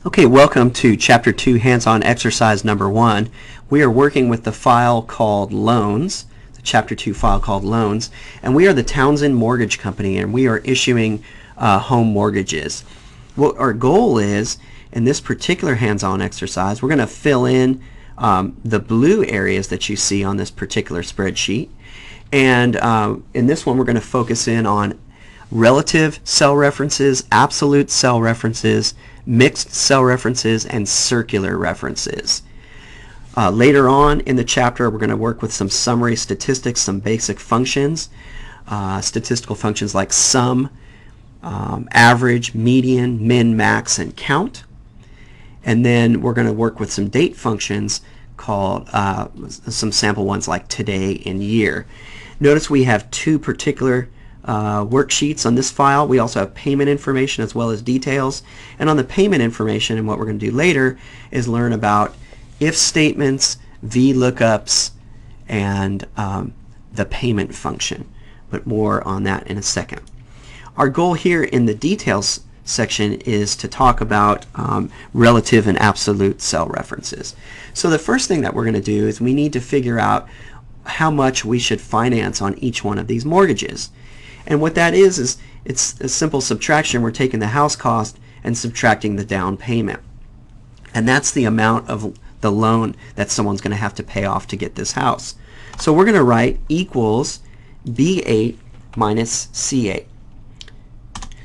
Okay, welcome to Chapter 2, Hands-On Exercise Number 1. We are working with the file called Loans, the Chapter 2 file called Loans, and we are the Townsend Mortgage Company, and we are issuing home mortgages. What our goal is, in this particular hands-on exercise, we're going to fill in the blue areas that you see on this particular spreadsheet. And in this one, we're going to focus in on relative cell references, absolute cell references, mixed cell references, and circular references. Later on in the chapter, we're going to work with some summary statistics, some basic functions, statistical functions like sum, average, median, min, max, and count. And then we're going to work with some date functions called some sample ones like today and year. Notice we have two particular worksheets on this file. We also have payment information as well as details. And on the payment information, and what we're going to do later is learn about if statements, VLOOKUPs, and the payment function. But more on that in a second. Our goal here in the details section is to talk about relative and absolute cell references. So the first thing that we're going to do is we need to figure out how much we should finance on each one of these mortgages. And what that is it's a simple subtraction. We're taking the house cost and subtracting the down payment. And that's the amount of the loan that someone's going to have to pay off to get this house. So we're going to write equals B8 minus C8.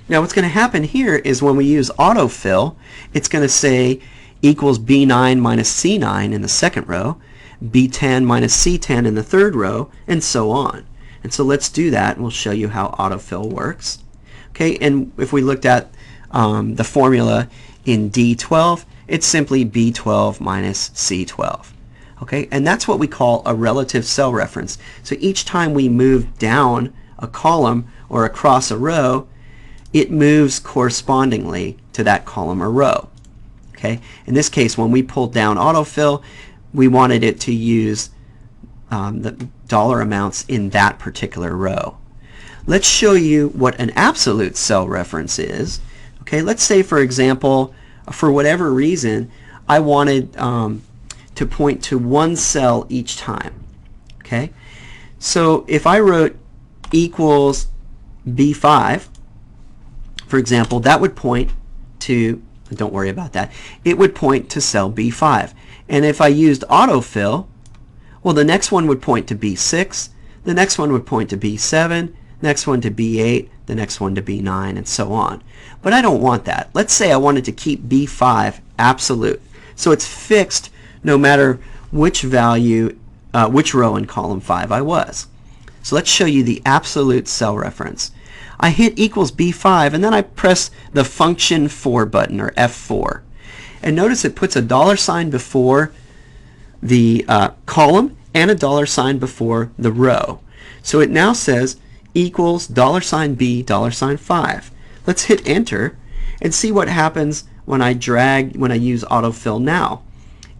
Now what's going to happen here is when we use autofill, it's going to say equals B9 minus C9 in the second row, B10 minus C10 in the third row, and so on. And so let's do that, and we'll show you how autofill works. Okay, and if we looked at the formula in D12, it's simply B12 minus C12. Okay, and that's what we call a relative cell reference. So each time we move down a column or across a row, it moves correspondingly to that column or row. Okay, in this case, when we pulled down autofill, we wanted it to use the dollar amounts in that particular row. Let's show you what an absolute cell reference is. Okay, let's say, for example, for whatever reason, I wanted to point to one cell each time. Okay, so if I wrote equals B5, for example, that would point to, don't worry about that, it would point to cell B5. And if I used autofill, well, the next one would point to B6, the next one would point to B7, next one to B8, the next one to B9, and so on. But I don't want that. Let's say I wanted to keep B5 absolute. So it's fixed no matter which value, which row in column 5 I was. So let's show you the absolute cell reference. I hit equals B5, and then I press the function 4 button, or F4. And notice it puts a dollar sign before the column and a dollar sign before the row. So it now says equals $B $5. Let's hit enter and see what happens when I use autofill now.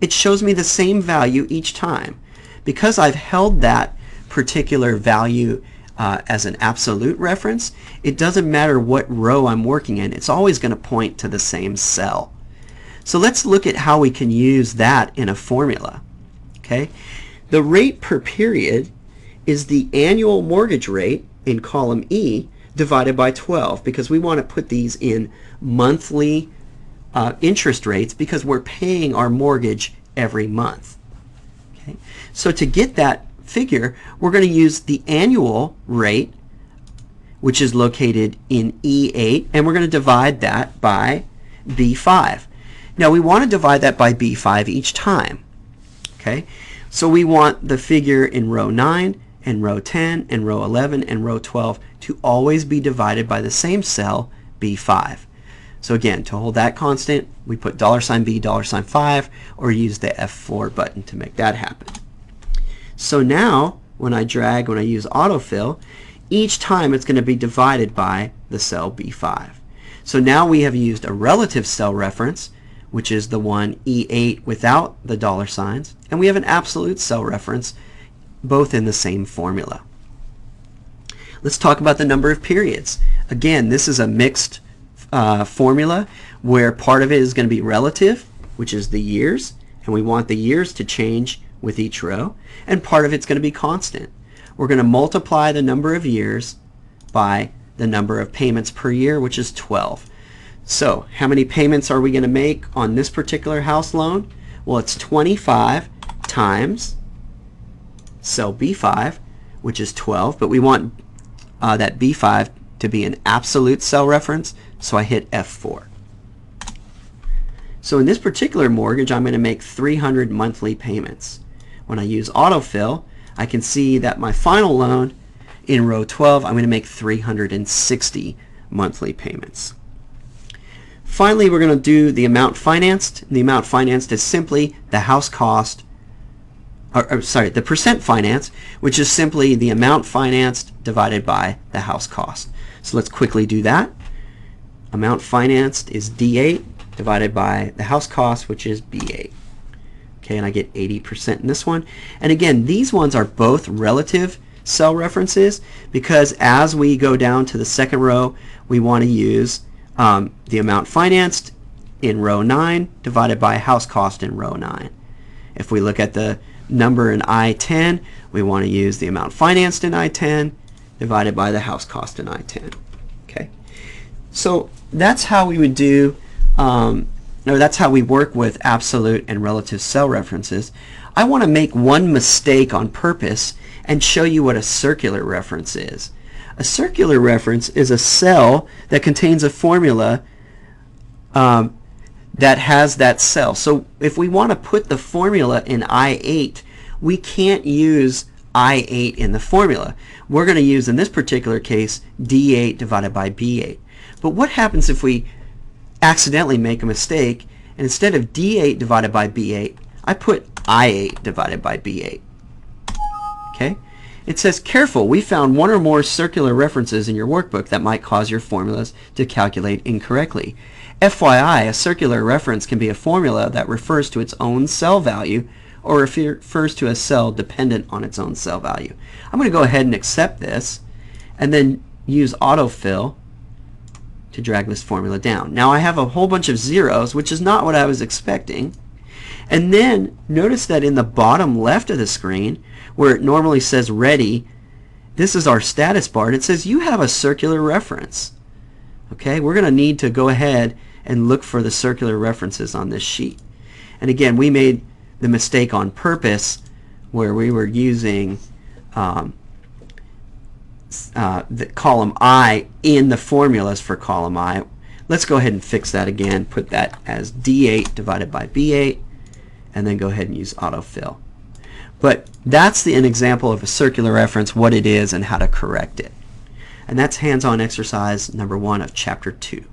It shows me the same value each time. Because I've held that particular value as an absolute reference, it doesn't matter what row I'm working in, it's always going to point to the same cell. So let's look at how we can use that in a formula. Okay, the rate per period is the annual mortgage rate in column E divided by 12, because we want to put these in monthly interest rates because we're paying our mortgage every month. Okay, so to get that figure, we're going to use the annual rate, which is located in E8, and we're going to divide that by B5. Now we want to divide that by B5 each time. Okay, so we want the figure in row 9 and row 10 and row 11 and row 12 to always be divided by the same cell, B5. So again, to hold that constant, we put $B $5, or use the F4 button to make that happen. So now when I use autofill, each time it's going to be divided by the cell B5. So now we have used a relative cell reference, which is the one E8 without the dollar signs, and we have an absolute cell reference, both in the same formula. Let's talk about the number of periods. Again, this is a mixed formula where part of it is going to be relative, which is the years, and we want the years to change with each row, and part of it's going to be constant. We're going to multiply the number of years by the number of payments per year, which is 12. So how many payments are we going to make on this particular house loan? Well, it's 25 times cell B5, which is 12, but we want that B5 to be an absolute cell reference, so I hit F4. So in this particular mortgage, I'm going to make 300 monthly payments. When I use autofill, I can see that my final loan in row 12, I'm going to make 360 monthly payments. Finally, we're going to do the amount financed. The amount financed is simply the house cost, the percent finance, which is simply the amount financed divided by the house cost. So let's quickly do that. Amount financed is D8 divided by the house cost, which is B8. Okay, and I get 80% in this one. And again, these ones are both relative cell references because as we go down to the second row, we want to use the amount financed in row 9 divided by house cost in row 9. If we look at the number in I-10, we want to use the amount financed in I-10 divided by the house cost in I-10. Okay, so that's how we would do, that's how we work with absolute and relative cell references. I want to make one mistake on purpose and show you what a circular reference is. A circular reference is a cell that contains a formula that has that cell. So if we want to put the formula in I-8, we can't use I-8 in the formula. We're going to use, in this particular case, D8 divided by B8. But what happens if we accidentally make a mistake and instead of D8 divided by B8, I put I8 divided by B8? Okay? It says, careful, we found one or more circular references in your workbook that might cause your formulas to calculate incorrectly. FYI, a circular reference can be a formula that refers to its own cell value or refers to a cell dependent on its own cell value. I'm going to go ahead and accept this and then use autofill to drag this formula down. Now I have a whole bunch of zeros, which is not what I was expecting. And then notice that in the bottom left of the screen, where it normally says ready, this is our status bar, and it says you have a circular reference. Okay, we're going to need to go ahead and look for the circular references on this sheet. And again, we made the mistake on purpose where we were using the column I in the formulas for column I. Let's go ahead and fix that again. Put that as D8 divided by B8, and then go ahead and use autofill. But that's an example of a circular reference, what it is and how to correct it. And that's hands-on exercise number 1 of chapter 2.